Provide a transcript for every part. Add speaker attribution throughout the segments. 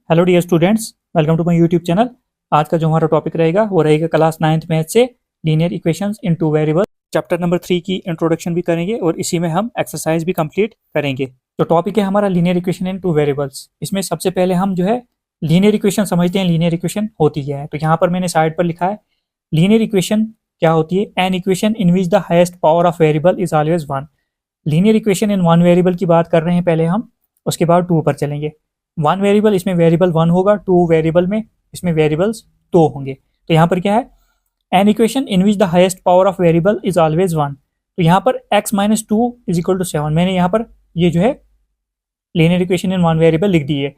Speaker 1: Hello dear students, welcome to my YouTube channel. आज का जो हमारा टॉपिक रहेगा वो रहेगा क्लास 9th मैथ से linear equations in two variable. Chapter number 3 की इंट्रोडक्शन भी करेंगे और इसी में हम एक्सरसाइज भी कंप्लीट करेंगे। तो टॉपिक है हमारा linear equation in two variables. इसमें सबसे पहले हम जो है लीनियर इक्वेशन समझते हैं, लीनियर इक्वेशन होती क्या है। तो यहाँ पर मैंने साइड पर लिखा है लीनियर इक्वेशन क्या होती है। An equation in which the highest power of variable is always one. Linear equation in one variable की बात कर रहे हैं पहले हम, उसके बाद टू पर चलेंगे। वन वेरिएबल, इसमें वेरिएबल वन होगा, टू वेरिएबल में इसमें वेरिएबल्स दो होंगे। तो यहाँ पर क्या है, an equation in which the highest power of variable is always one. तो यहाँ पर x minus two is equal to seven. मैंने यहाँ पर ये जो है linear equation in one variable लिख दी है।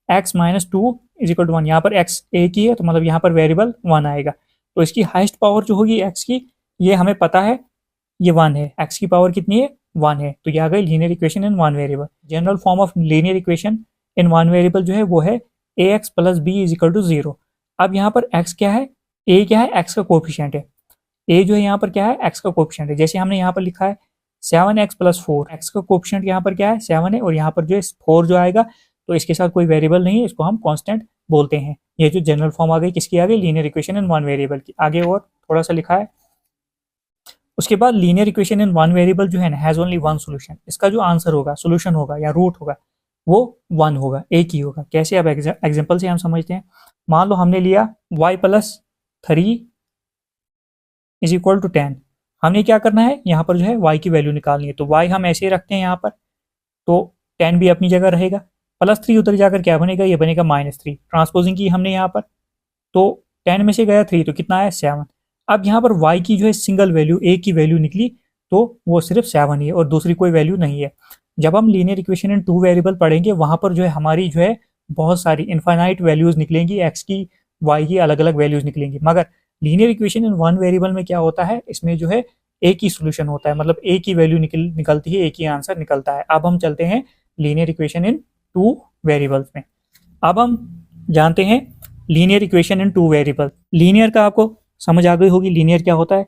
Speaker 1: x minus two is equal to one, यहाँ पर x एक ही है तो मतलब यहाँ पर वेरिएबल वन आएगा। तो इसकी हाईएस्ट पावर जो होगी x की, ये हमें पता है ये वन है। x की पावर कितनी है, वन है। तो ये आ गई linear equation in one variable. General form of linear equation in one variable जो है वो है ax plus b is equal to zero. अब यहाँ पर x क्या है, a क्या है, x का कोफिशिएंट है। a जो है यहाँ पर क्या है, x का कोफिशिएंट है। जैसे हमने यहाँ पर लिखा है 7x प्लस फोर, x का कोफिशिएंट यहाँ पर क्या है, 7 है। और यहाँ पर जो है 4 जो आएगा तो इसके साथ कोई वेरिएबल नहीं है, इसको हम कांस्टेंट बोलते हैं। ये जो जनरल फॉर्म आ गई किसकी आ गई, linear equation in one variable की। आगे और थोड़ा सा लिखा है। उसके बाद linear equation in one variable जो है ना हैज ओनली वन सोल्यूशन। इसका जो आंसर होगा, सोल्यूशन होगा या रूट होगा वो वन होगा, एक ही होगा। कैसे, अब एग्जांपल से हम समझते हैं। मान लो हमने लिया y plus three is equal to 10। हमने क्या करना है, यहाँ पर जो है y की वैल्यू निकालनी है। तो y हम ऐसे ही रखते हैं यहाँ पर, तो 10 भी अपनी जगह रहेगा। प्लस थ्री उधर जाकर क्या बनेगा, ये बनेगा माइनस थ्री। ट्रांसपोजिंग की हमने यहाँ पर, तो 10 में से गया 3 तो कितना है, 7। अब यहाँ पर y की जो है सिंगल वैल्यू, a की वैल्यू निकली तो वो सिर्फ 7 ही है और दूसरी कोई वैल्यू नहीं है। जब हम linear equation in two variable पढ़ेंगे वहां पर जो है हमारी जो है बहुत सारी इनफाइनाइट वैल्यूज निकलेंगी, x की y की अलग अलग वैल्यूज निकलेंगी। मगर linear equation in one variable में क्या होता है, इसमें जो है एक ही सोल्यूशन होता है, मतलब एक ही वैल्यू निकलती है, एक ही आंसर निकलता है। अब हम चलते हैं linear equation in two variables में। अब हम जानते हैं linear equation in two variable. Linear का आपको समझ आ गई होगी, लीनियर क्या होता है,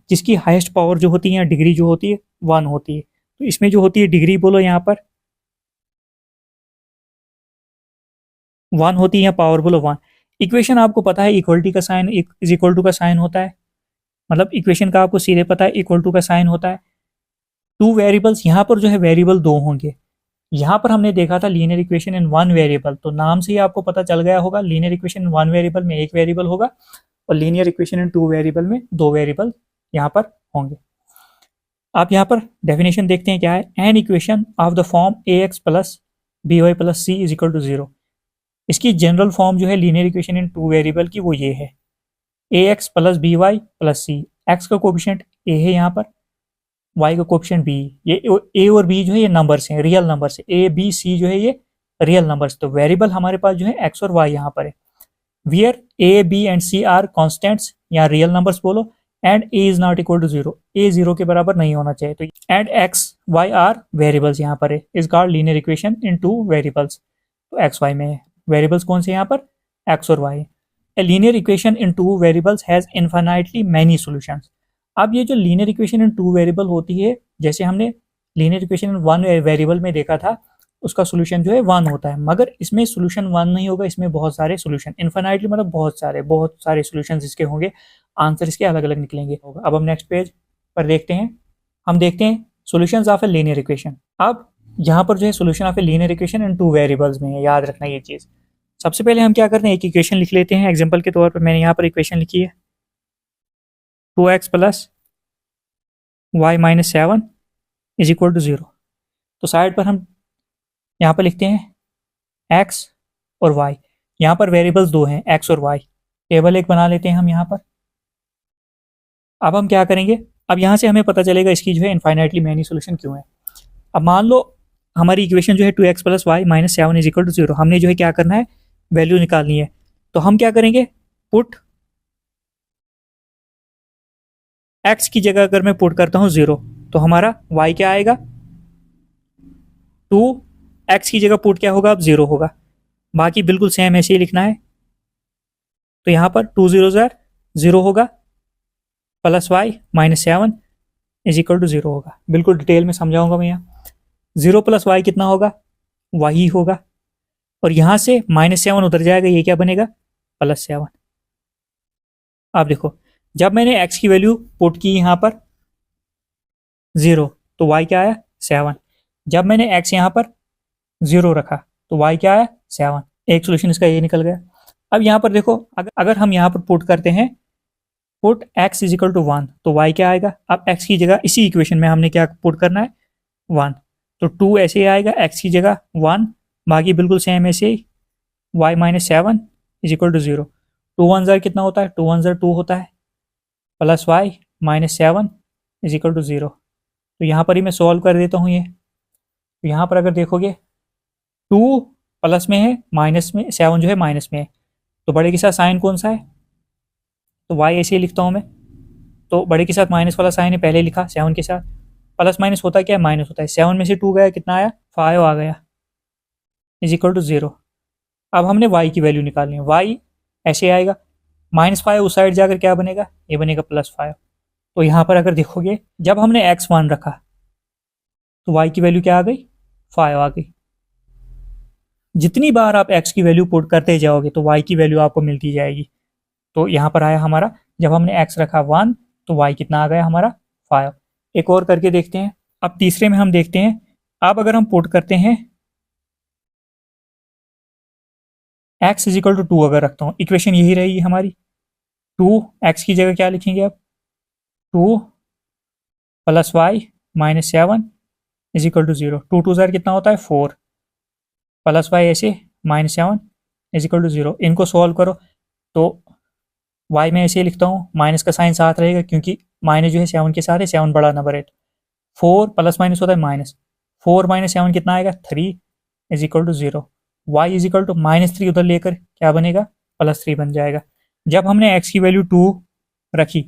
Speaker 1: जिसकी हाईएस्ट पावर जो होती है, डिग्री जो होती है, वन होती है। तो इसमें जो होती है डिग्री बोलो यहाँ पर वन होती है, या पावर बोलो वन। इक्वेशन आपको पता है इक्वलिटी का साइन इज इक्वल टू का साइन होता है, मतलब इक्वेशन का आपको सीधे पता है इक्वल टू का साइन होता है। टू वेरिएबल्स, यहाँ पर जो है वेरिएबल दो होंगे। यहाँ पर हमने देखा था linear equation in one variable, तो नाम से ही आपको पता चल गया होगा linear equation in one variable में एक वेरिएबल होगा और linear equation in two variable में दो वेरिएबल यहाँ पर होंगे। आप यहाँ पर डेफिनेशन देखते हैं क्या है, an equation of the form a x plus b y plus c is equal to zero. इसकी जनरल फॉर्म जो है linear equation in two variable की वो ये है, a x plus b y plus c. X का coefficient a है यहाँ पर, वाई का कोफिशिएंट बी। ये ए और बी जो है ये नंबर्स हैं, रियल नंबर्स है। ए बी सी जो है ये रियल नंबर्स। तो वेरिएबल हमारे पास जो है एक्स और वाई यहाँ पर है। Where a b and c are constants या रियल नंबर्स बोलो, and a is not equal to zero, a zero के बराबर नहीं होना चाहिए। तो and x y are variables यहाँ पर है, is called linear equation in two variables. तो एक्स वाई में वेरिएबल्स कौन से यहाँ पर, एक्स और y. A linear equation in two variables has infinitely many solutions. अब ये जो linear equation in two variable होती है, जैसे हमने linear equation in one variable में देखा था, उसका सोल्यूशन जो है वन होता है। मगर इसमें सोल्यूशन वन नहीं होगा, इसमें बहुत सारे सोल्यूशन, इनफाइनाइटली मतलब बहुत सारे सोल्यूशन इसके होंगे, आंसर इसके अलग अलग निकलेंगे। अब हम नेक्स्ट पेज पर देखते हैं। हम देखते हैं solutions of A linear equation. अब यहाँ पर जो है solution of A linear equation in two variables में है, याद रखना ये चीज़। सबसे पहले हम क्या करते हैं, एक इक्वेशन लिख लेते हैं। एग्जाम्पल के तौर पर मैंने यहाँ पर इक्वेशन लिखी है 2x plus y minus seven is equal to zero. तो साइड पर हम यहाँ पर लिखते हैं x और y। यहाँ पर वेरिएबल्स दो हैं, x और y। टेबल एक बना लेते हैं हम यहाँ पर। अब हम क्या करेंगे, अब यहाँ से हमें पता चलेगा इसकी जो है इनफाइनाइटली मैनी सोल्यूशन क्यों है। अब मान लो हमारी इक्वेशन जो है 2x plus y minus seven is equal to zero. हमने जो है क्या करना है, वैल्यू निकालनी है। तो हम क्या करेंगे, पुट x की जगह अगर मैं पुट करता हूँ जीरो तो हमारा y क्या आएगा, 2x की जगह पुट क्या होगा, अब जीरो होगा। बाकी बिल्कुल सेम ऐसे ही लिखना है। तो यहाँ पर 2 जीरो ज़ार जीरो होगा, plus y minus seven is equal to zero होगा। बिल्कुल डिटेल में समझाऊंगा मैं यहाँ। जीरो प्लस वाई कितना होगा, वही होगा। और यहाँ से -7 उधर जाएगा, ये क्या बनेगा +7। आप देखो जब मैंने x की वैल्यू पुट की यहाँ पर 0 तो y क्या आया 7। जब मैंने x यहाँ पर 0 रखा तो y क्या आया 7। एक सोल्यूशन इसका ये निकल गया। अब यहाँ पर देखो अगर हम यहाँ पर पुट करते हैं put x is equal to 1 तो y क्या आएगा। अब x की जगह इसी इक्वेशन में हमने क्या पुट करना है 1, तो 2 ऐसे ही आएगा, x की जगह 1, बाकी बिल्कुल सेम ऐसे ही y -7 इज इक्वल टू 0। 2 1 ज़र कितना होता है 2 1 ज़र 2 होता है, plus y -7 is equal to 0। तो यहाँ पर ही मैं सॉल्व कर देता हूँ ये। तो यहाँ पर अगर देखोगे 2 प्लस में है, माइनस में 7 जो है माइनस में है, तो बड़े के साथ साइन कौन सा है, तो y ऐसे ही लिखता हूँ मैं। तो बड़े के साथ माइनस वाला साइन है पहले लिखा, 7 के साथ प्लस माइनस होता है क्या माइनस होता है। 7 में से 2 गया कितना आया 5 आ गया इज इक्वल टू 0। अब हमने y की वैल्यू निकालनी है, y ऐसे आएगा -5 उस साइड जाकर क्या बनेगा, ये बनेगा +5। तो यहाँ पर अगर देखोगे जब हमने x1 रखा तो y की वैल्यू क्या आ गई 5 आ गई। जितनी बार आप x की वैल्यू पुट करते जाओगे तो y की वैल्यू आपको मिलती जाएगी। तो यहाँ पर आया हमारा जब हमने x रखा 1 तो y कितना आ गया हमारा 5। एक और करके देखते हैं। अब तीसरे में हम देखते हैं, अब अगर हम पुट करते हैं x इज इक्वल टू 2 अगर रखता हूँ, इक्वेशन यही रहेगी हमारी। 2 x की जगह क्या लिखेंगे अब 2 plus y -7 is equal to 0। 2 2 ज़र कितना होता है 4, प्लस y ऐसे -7 इज इक्वल टू 0। इनको सॉल्व करो तो y में ऐसे लिखता हूँ, माइनस का साइन साथ रहेगा क्योंकि माइनस जो है 7 के साथ है, 7 बड़ा नंबर है। 4 प्लस माइनस होता है माइनस, 4 -7 कितना आएगा 3 is equal to 0। y is equal to -3 उधर लेकर क्या बनेगा +3 बन जाएगा। जब हमने x की वैल्यू 2 रखी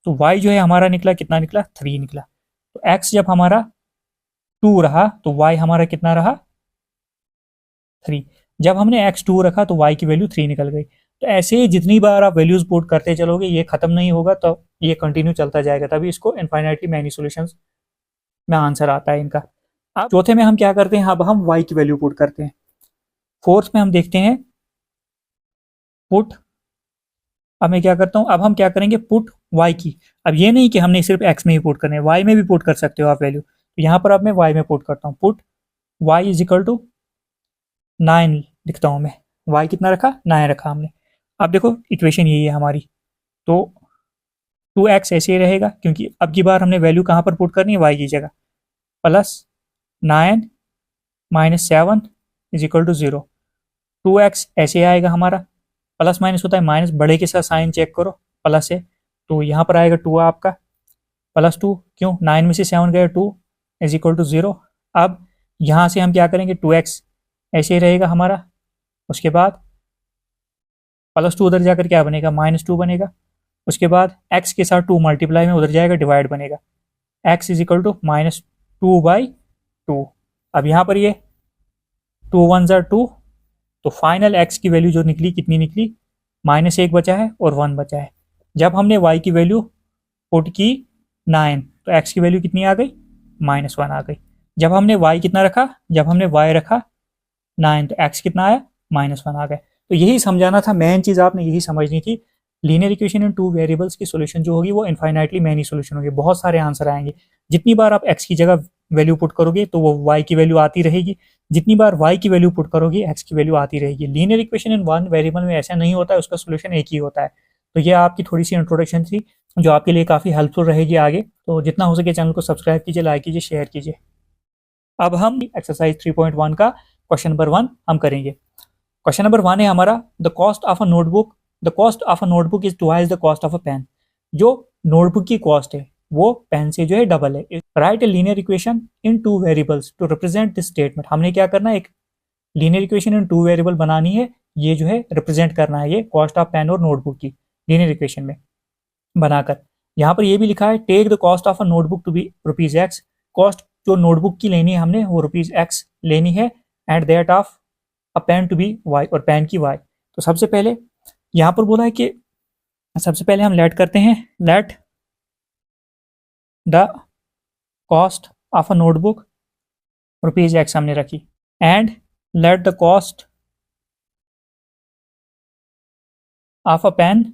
Speaker 1: तो y जो है हमारा निकला कितना निकला 3 निकला। तो x जब हमारा 2 रहा तो y हमारा कितना रहा 3। जब हमने x 2 रखा तो y की वैल्यू 3 निकल गई। तो ऐसे ही जितनी बार आप वैल्यूज पुट करते चलोगे ये खत्म नहीं होगा, तो ये कंटिन्यू चलता जाएगा, तभी इसको इनफाइनाइटली मैनी सॉल्यूशंस में आंसर आता है इनका। अब चौथे में हम क्या करते हैं, अब हम y की वैल्यू पुट करते हैं। फोर्थ में हम देखते हैं पुट, अब मैं क्या करता हूं, अब हम क्या करेंगे पुट y की। अब ये नहीं कि हमने सिर्फ x में ही पुट करना है, y में भी पुट कर सकते हो आप वैल्यू। तो यहाँ पर अब मैं y में पुट करता हूँ, put y is equal to 9 लिखता हूँ मैं। y कितना रखा 9 रखा हमने। अब देखो इक्वेशन यही है हमारी, तो 2x ऐसे ही रहेगा क्योंकि अब की बार हमने वैल्यू कहाँ पर पुट करनी है y की जगह, +9 -7 इज इक्वल टू 0। 2x ऐसे आएगा हमारा, प्लस माइनस होता है माइनस, बड़े के साथ साइन चेक करो प्लस है, तो यहाँ पर आएगा 2 आपका +2, क्यों 9 में से 7 गया 2 इज इक्वल टू 0। अब यहाँ से हम क्या करेंगे 2x ऐसे ही रहेगा हमारा, उसके बाद +2 उधर जाकर क्या बनेगा -2 बनेगा। उसके बाद x के साथ 2 मल्टीप्लाई में उधर जाएगा डिवाइड बनेगा, x इज इक्वल टू -2/2। अब यहाँ पर ये 2 1 ज़र 2, तो फाइनल x की वैल्यू जो निकली कितनी निकली -1 बचा है और 1 बचा है। जब हमने y की वैल्यू पुट की 9 तो x की वैल्यू कितनी आ गई -1 आ गई। जब हमने y कितना रखा, जब हमने y रखा 9 तो x कितना आया -1 आ गया। तो यही समझाना था, मेन चीज़ आपने यही समझनी थी। लीनियर इक्वेशन इन 2 वेरिएबल्स की सॉल्यूशन जो होगी वो इनफाइनाइटली मैनी सॉल्यूशन होगी, बहुत सारे आंसर आएंगे। जितनी बार आप x की जगह वैल्यू पुट करोगे तो वो y की वैल्यू आती रहेगी, जितनी बार y की वैल्यू पुट करोगे x की वैल्यू आती रहेगी। लीनियर इक्वेशन इन 1 वेरिएबल में ऐसा नहीं होता है, उसका सॉल्यूशन एक ही होता है। तो ये आपकी थोड़ी सी इंट्रोडक्शन थी जो आपके लिए काफ़ी हेल्पफुल रहेगी आगे। तो जितना हो सके चैनल को सब्सक्राइब कीजिए, लाइक कीजिए, शेयर कीजिए। अब हम एक्सरसाइज 3.1 का क्वेश्चन नंबर 1 हम करेंगे। क्वेश्चन नंबर 1 है हमारा, the cost of a notebook, the cost of a notebook is twice the cost of a pen. जो नोटबुक की कॉस्ट है वो पेन से जो है डबल है। Write a linear equation in 2 variables to represent this statement. हमने क्या करना है, एक लीनियर इक्वेशन इन 2 वेरिएबल बनानी है, ये जो है रिप्रेजेंट करना है ये कॉस्ट ऑफ पेन और नोटबुक की लीनियर इक्वेशन में बनाकर। यहाँ पर ये भी लिखा है take the cost of a notebook to be ₹x। Cost जो नोटबुक की लेनी है हमने वो ₹x लेनी है, and that of a pen to be y, और पेन की y। तो सबसे पहले यहाँ पर बोला है कि सबसे पहले हम लेट करते हैं, let the cost of a notebook ₹x हमने रखी, and let the cost of a pen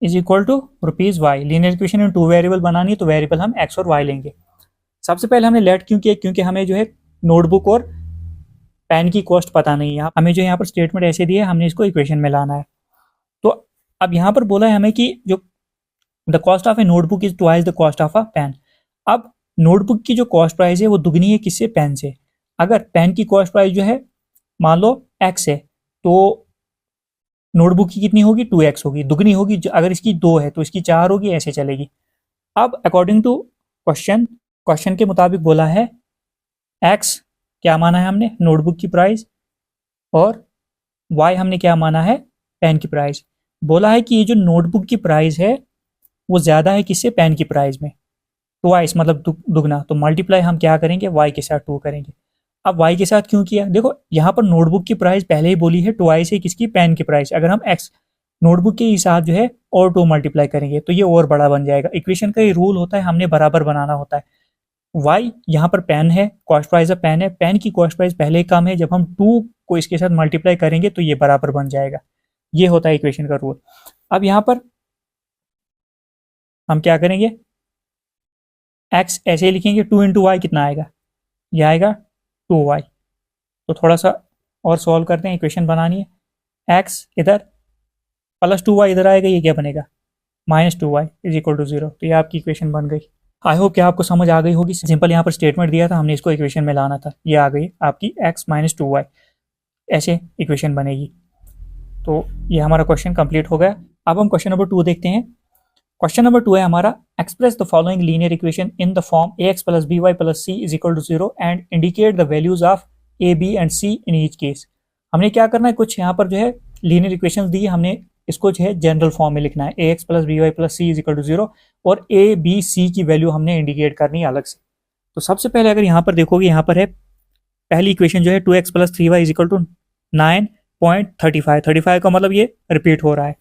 Speaker 1: is equal to ₹y। Linear equation in two variable बनानी है तो वेरिएबल हम x और y लेंगे। सबसे पहले हमने लेट क्यों किया, क्योंकि हमें जो है नोटबुक और पेन की कॉस्ट पता नहीं है। हमें जो यहाँ पर स्टेटमेंट ऐसे दिए, हमने इसको इक्वेशन में लाना है। तो अब यहाँ पर बोला है हमें कि जो the cost of a notebook is twice the cost of a pen. अब नोटबुक की जो कॉस्ट प्राइस है वो दुगनी है किससे, पेन से। अगर पेन की कॉस्ट प्राइस जो है मान लो x है, तो नोटबुक की कितनी होगी, 2x होगी, दुगनी होगी। अगर इसकी 2 है तो इसकी 4 होगी, ऐसे चलेगी। अब अकॉर्डिंग टू क्वेश्चन के मुताबिक बोला है x क्या माना है हमने, नोटबुक की प्राइस, और y हमने क्या माना है, पेन की प्राइस। बोला है कि ये जो नोटबुक की प्राइस है वो ज़्यादा है किससे, पेन की प्राइस में। ट्वाइस मतलब दुगना, तो मल्टीप्लाई हम क्या करेंगे, y के साथ 2 करेंगे। अब y के साथ क्यों किया, देखो यहाँ पर नोटबुक की प्राइस पहले ही बोली है ट्वाइस है किसकी, पेन की प्राइस। अगर हम x नोटबुक के हिसाब जो है और 2 मल्टीप्लाई करेंगे तो ये और बड़ा बन जाएगा। इक्वेशन का ये रूल होता है, हमने बराबर बनाना होता है। y यहाँ पर पेन है, कॉस्ट प्राइस ऑफ पेन है, पेन की कॉस्ट प्राइस पहले ही कम है, जब हम 2 को इसके साथ मल्टीप्लाई करेंगे तो ये बराबर बन जाएगा। ये होता है इक्वेशन का रूल। अब यहाँ पर हम क्या करेंगे, x ऐसे ही लिखेंगे, 2 इंटू वाई कितना आएगा, ये आएगा 2y। तो थोड़ा सा और सॉल्व करते हैं, इक्वेशन बनानी है। x इधर प्लस 2y इधर आएगा, ये क्या बनेगा, -2y इज इक्वल टू 0। तो ये आपकी इक्वेशन बन गई। आई होप कि आपको समझ आ गई होगी। सिंपल यहाँ पर स्टेटमेंट दिया था, हमने इसको इक्वेशन में लाना था। ये आ गई आपकी x - 2y, ऐसे इक्वेशन बनेगी। तो ये हमारा क्वेश्चन कंप्लीट हो गया। अब हम क्वेश्चन नंबर 2 देखते हैं। क्वेश्चन नंबर 2 है हमारा, express the following linear equation in the form ax + by + c is equal to 0 and indicate the values of a, b and c in each case. हमने क्या करना है, कुछ यहाँ पर जो है लीनियर इक्वेशन दी, हमने इसको जो है जनरल फॉर्म में लिखना है, ax + by + c is equal to 0, और a, b, c की वैल्यू हमने इंडिकेट करनी है अलग से। तो सबसे पहले अगर यहाँ पर देखोगे, यहाँ पर है पहली इक्वेशन जो है 2x + 3y is equal to 9.35। 35 का मतलब ये रिपीट हो रहा है।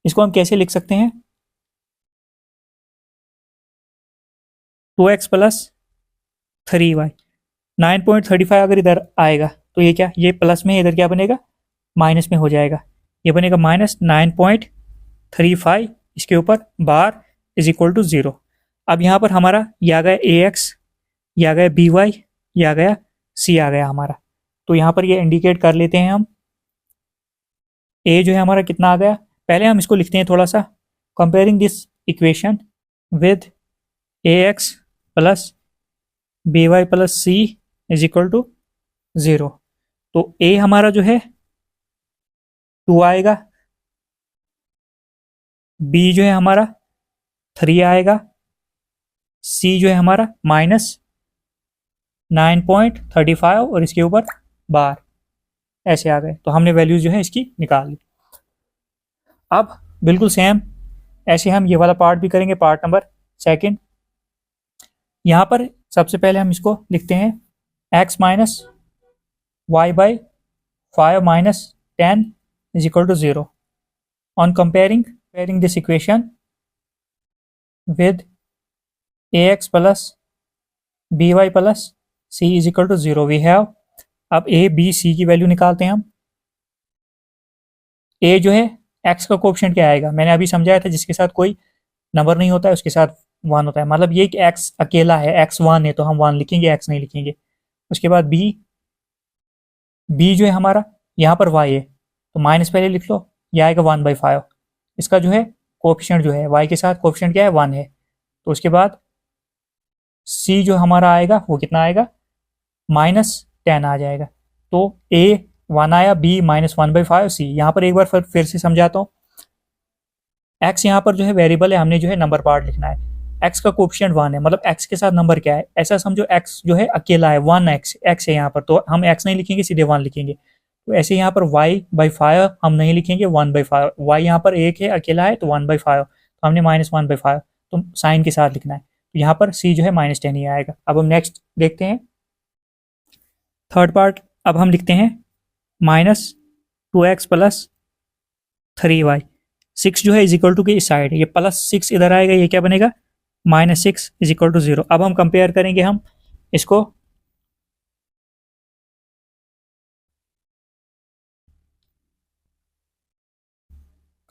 Speaker 1: इसको हम कैसे लिख सकते हैं, 2x + 3y, 9.35 अगर इधर आएगा तो ये क्या, ये प्लस में, इधर क्या बनेगा, माइनस में हो जाएगा। ये बनेगा -9.35, इसके ऊपर बार इज इक्वल टू 0। अब यहाँ पर हमारा ये आ गया ax, ये आ गया by, ये आ गया c आ गया हमारा। तो यहाँ पर ये इंडिकेट कर लेते हैं हम। a जो है हमारा कितना आ गया, पहले हम इसको लिखते हैं थोड़ा सा, comparing this equation with ax + by + c is equal to 0। तो a हमारा जो है 2 आएगा, b जो है हमारा 3 आएगा, c जो है हमारा -9.35 और इसके ऊपर बार, ऐसे आ गए। तो हमने वैल्यूज जो है इसकी निकाल ली। अब बिल्कुल सेम ऐसे हम ये वाला पार्ट भी करेंगे, पार्ट नंबर 2। यहाँ पर सबसे पहले हम इसको लिखते हैं x - y/5 - 10 is equal to 0 on comparing this equation with ax + by + c is equal to 0 we have. अब a, b, c की वैल्यू निकालते हैं हम। a जो है x का कोएफिशिएंट क्या आएगा, मैंने अभी समझाया था, जिसके साथ कोई नंबर नहीं होता है उसके साथ 1 होता है। मतलब ये कि x अकेला है, x 1 है तो हम 1 लिखेंगे, x नहीं लिखेंगे। उसके बाद b जो है हमारा, यहाँ पर y है तो माइनस पहले लिख लो, ये आएगा 1/5। इसका जो है कोएफिशिएंट जो है y के साथ कोएफिशिएंट क्या है, 1 है। तो उसके बाद c जो हमारा आएगा वो कितना आएगा, -10 आ जाएगा। तो a 1 आया, b -1/5, c। यहाँ पर एक बार फिर से समझाता हूँ। x यहाँ पर जो है वेरिएबल है, हमने जो है नंबर पार्ट लिखना है। x का कोएफिशिएंट 1 है, मतलब x के साथ नंबर क्या है, ऐसा समझो x जो है अकेला है, 1x है यहाँ पर, तो हम x नहीं लिखेंगे, सीधे 1 लिखेंगे। तो ऐसे यहाँ पर y/5 हम नहीं लिखेंगे, 1/5। y यहाँ पर 1 है, अकेला है, तो 1/5, तो हमने -1/5 तो साइन के साथ लिखना है। तो यहाँ पर c जो है -10 ही आएगा। अब हम नेक्स्ट देखते हैं, थर्ड पार्ट। अब हम लिखते हैं -2x + 3y, 6 जो है इज इक्वल टू के इस साइड, ये +6 इधर आएगा, ये क्या बनेगा, -6 इज इक्वल टू 0। अब हम कंपेयर करेंगे हम इसको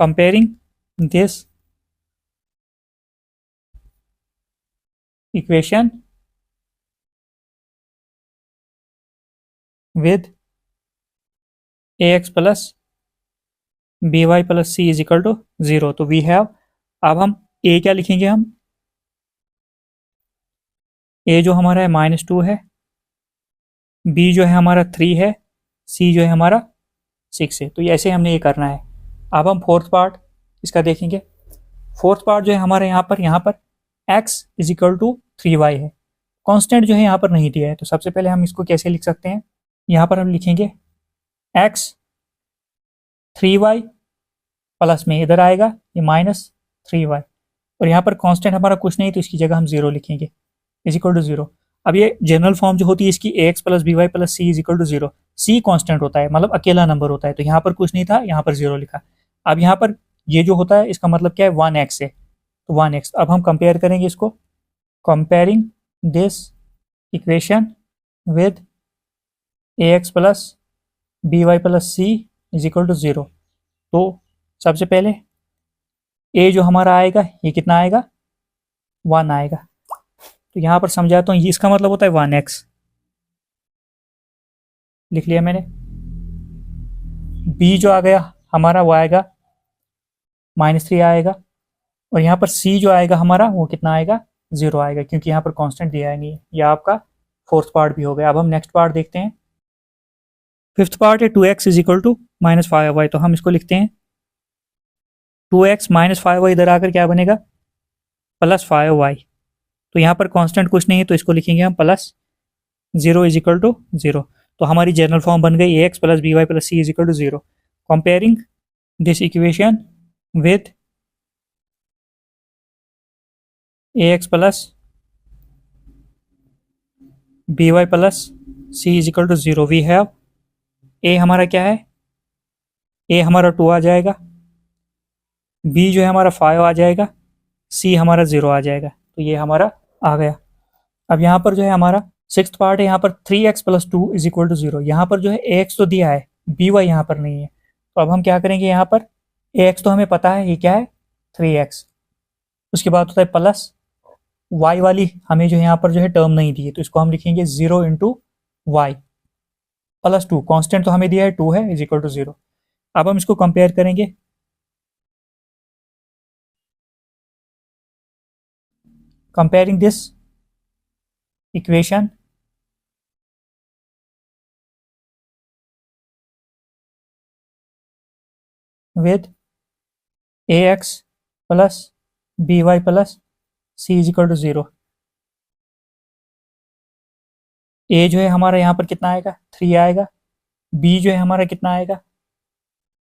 Speaker 1: comparing this equation with ax plus by plus c is equal to 0। तो वी हैव, अब हम a क्या लिखेंगे, हम a जो हमारा है -2 है, b जो है हमारा 3 है, c जो है हमारा 6 है। तो ऐसे हमने ये करना है। अब हम फोर्थ पार्ट इसका देखेंगे। फोर्थ पार्ट जो है हमारे यहाँ पर x is equal to 3y है। कांस्टेंट जो है यहाँ पर नहीं दिया है, तो सबसे पहले हम इसको कैसे लिख सकते हैं। यहाँ पर हम लिखेंगे x 3y प्लस में इधर आएगा ये -3y, और यहाँ पर कांस्टेंट हमारा कुछ नहीं, तो इसकी जगह हम 0 लिखेंगे इज इक्वल टू 0। अब ये जनरल फॉर्म जो होती है इसकी ax plus by plus c is equal to 0। C constant होता है, मतलब अकेला नंबर होता है, तो यहाँ पर कुछ नहीं था, यहाँ पर 0 लिखा। अब यहाँ पर ये जो होता है इसका मतलब क्या है, 1x है, तो 1x। अब हम कंपेयर करेंगे इसको, comparing this equation with ax plus by plus c is equal to 0। तो सबसे पहले a जो हमारा आएगा ये कितना आएगा, 1 आएगा। तो यहाँ पर समझाता हूँ, इसका मतलब होता है 1x, लिख लिया मैंने। b जो आ गया हमारा वो आएगा -3 आएगा, और यहाँ पर c जो आएगा हमारा वो कितना आएगा, 0 आएगा, क्योंकि यहाँ पर कांस्टेंट दिया है नहीं है। यह आपका फोर्थ पार्ट भी हो गया। अब हम नेक्स्ट पार्ट देखते हैं। फिफ्थ पार्ट है 2x is equal to -5y। तो हम इसको लिखते हैं 2x -5y, इधर आकर क्या बनेगा, +5y। तो यहाँ पर कांस्टेंट कुछ नहीं है, तो इसको लिखेंगे हम +0 इज इक्वल टू 0। तो हमारी जनरल फॉर्म बन गई ax plus by plus c is equal to 0। Comparing this equation with ax plus by plus c is equal to 0। We have a हमारा क्या है, a हमारा 2 आ जाएगा, b जो है हमारा 5 आ जाएगा, c हमारा 0 आ जाएगा। तो ये हमारा आ गया। अब यहाँ पर जो है हमारा सिक्स्थ पार्ट है, यहाँ पर 3x plus 2 is equal to 0। यहाँ पर जो है ax तो दिया है, by यहाँ पर नहीं है। तो अब हम क्या करेंगे, यहाँ पर ax तो हमें पता है ये क्या है, 3x। उसके बाद होता है प्लस y वाली हमें जो है यहाँ पर जो है टर्म नहीं दी है, तो इसको हम लिखेंगे 0 इंटू वाई प्लस 2। कॉन्स्टेंट तो हमें दिया है 2 है, इज इक्वल टू 0। अब हम इसको कंपेयर करेंगे। Comparing this equation with ax plus by plus c is equal to 0। a जो है हमारा यहाँ पर कितना आएगा, 3 आएगा, b जो है हमारा कितना आएगा,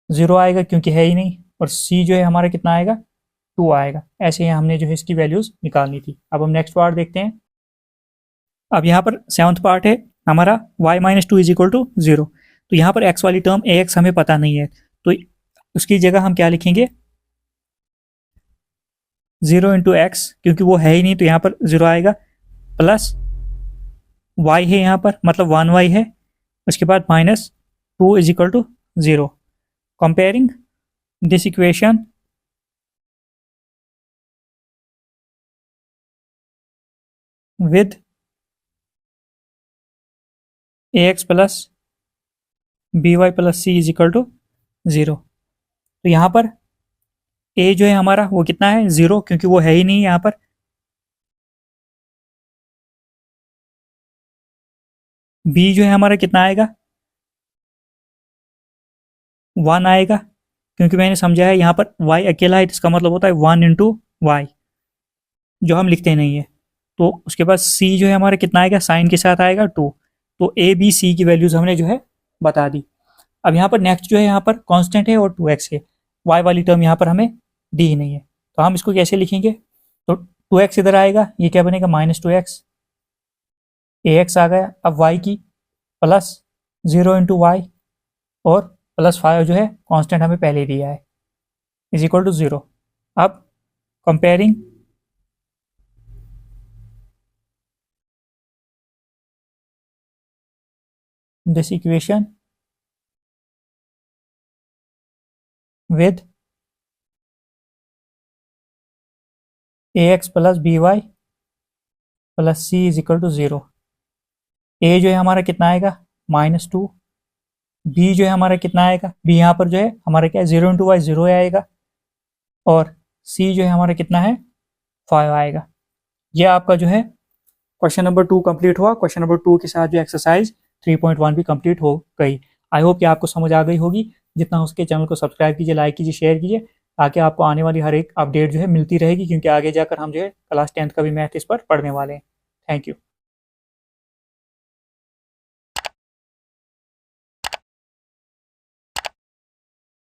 Speaker 1: 0 आएगा क्योंकि है ही नहीं, और c जो है हमारा कितना आएगा, 2 आएगा। ऐसे ही हमने जो है इसकी वैल्यूज निकालनी थी। अब हम नेक्स्ट पार्ट देखते हैं। अब यहाँ पर सेवंथ पार्ट है हमारा y-2 इज इक्वल टू 0। तो यहाँ पर x वाली टर्म ax हमें पता नहीं है, तो उसकी जगह हम क्या लिखेंगे, 0 इंटू एक्स, क्योंकि वो है ही नहीं तो यहाँ पर 0 आएगा, प्लस y है यहाँ पर, मतलब 1y है, उसके बाद -2 is equal to 0। Comparing this equation with ax plus by plus c is equal to 0। तो यहाँ पर a जो है हमारा वो कितना है, 0, क्योंकि वो है ही नहीं यहाँ पर। b जो है हमारा कितना आएगा, 1 आएगा, क्योंकि मैंने समझा है यहाँ पर y अकेला है, इसका मतलब होता है 1 इंटू वाई, जो हम लिखते नहीं है। तो उसके बाद c जो है हमारा कितना आएगा, साइन के साथ आएगा 2। तो a b c की वैल्यूज हमने जो है बता दी। अब यहाँ पर नेक्स्ट जो है यहाँ पर कांस्टेंट है और 2x है, y वाली टर्म यहाँ पर हमें दी ही नहीं है, तो हम इसको कैसे लिखेंगे। तो 2x इधर आएगा, ये क्या बनेगा, -2x, ax आ गया। अब y की प्लस 0 इंटू वाई, और +5 जो है कांस्टेंट हमें पहले ही दिया है, इज इक्वल टू 0। अब comparing this equation with ax plus b y plus c is equal to 0। A जो है हमारा कितना आएगा -2, बी जो है हमारा कितना आएगा, बी यहाँ पर जो है हमारा क्या है 0 इंटू वाई 0 आएगा, और सी जो है हमारा कितना है 5 आएगा। ये आपका जो है क्वेश्चन नंबर 2 कंप्लीट हुआ। क्वेश्चन नंबर 2 के साथ जो एक्सरसाइज 3.1 भी कंप्लीट हो गई। आई होप कि आपको समझ आ गई होगी। जितना हो सके चैनल को सब्सक्राइब कीजिए, लाइक कीजिए, शेयर कीजिए, ताकि आपको आने वाली हर एक अपडेट जो है मिलती रहेगी, क्योंकि आगे जाकर हम जो है क्लास 10th का भी मैथ इस पर पढ़ने वाले हैं। Thank you.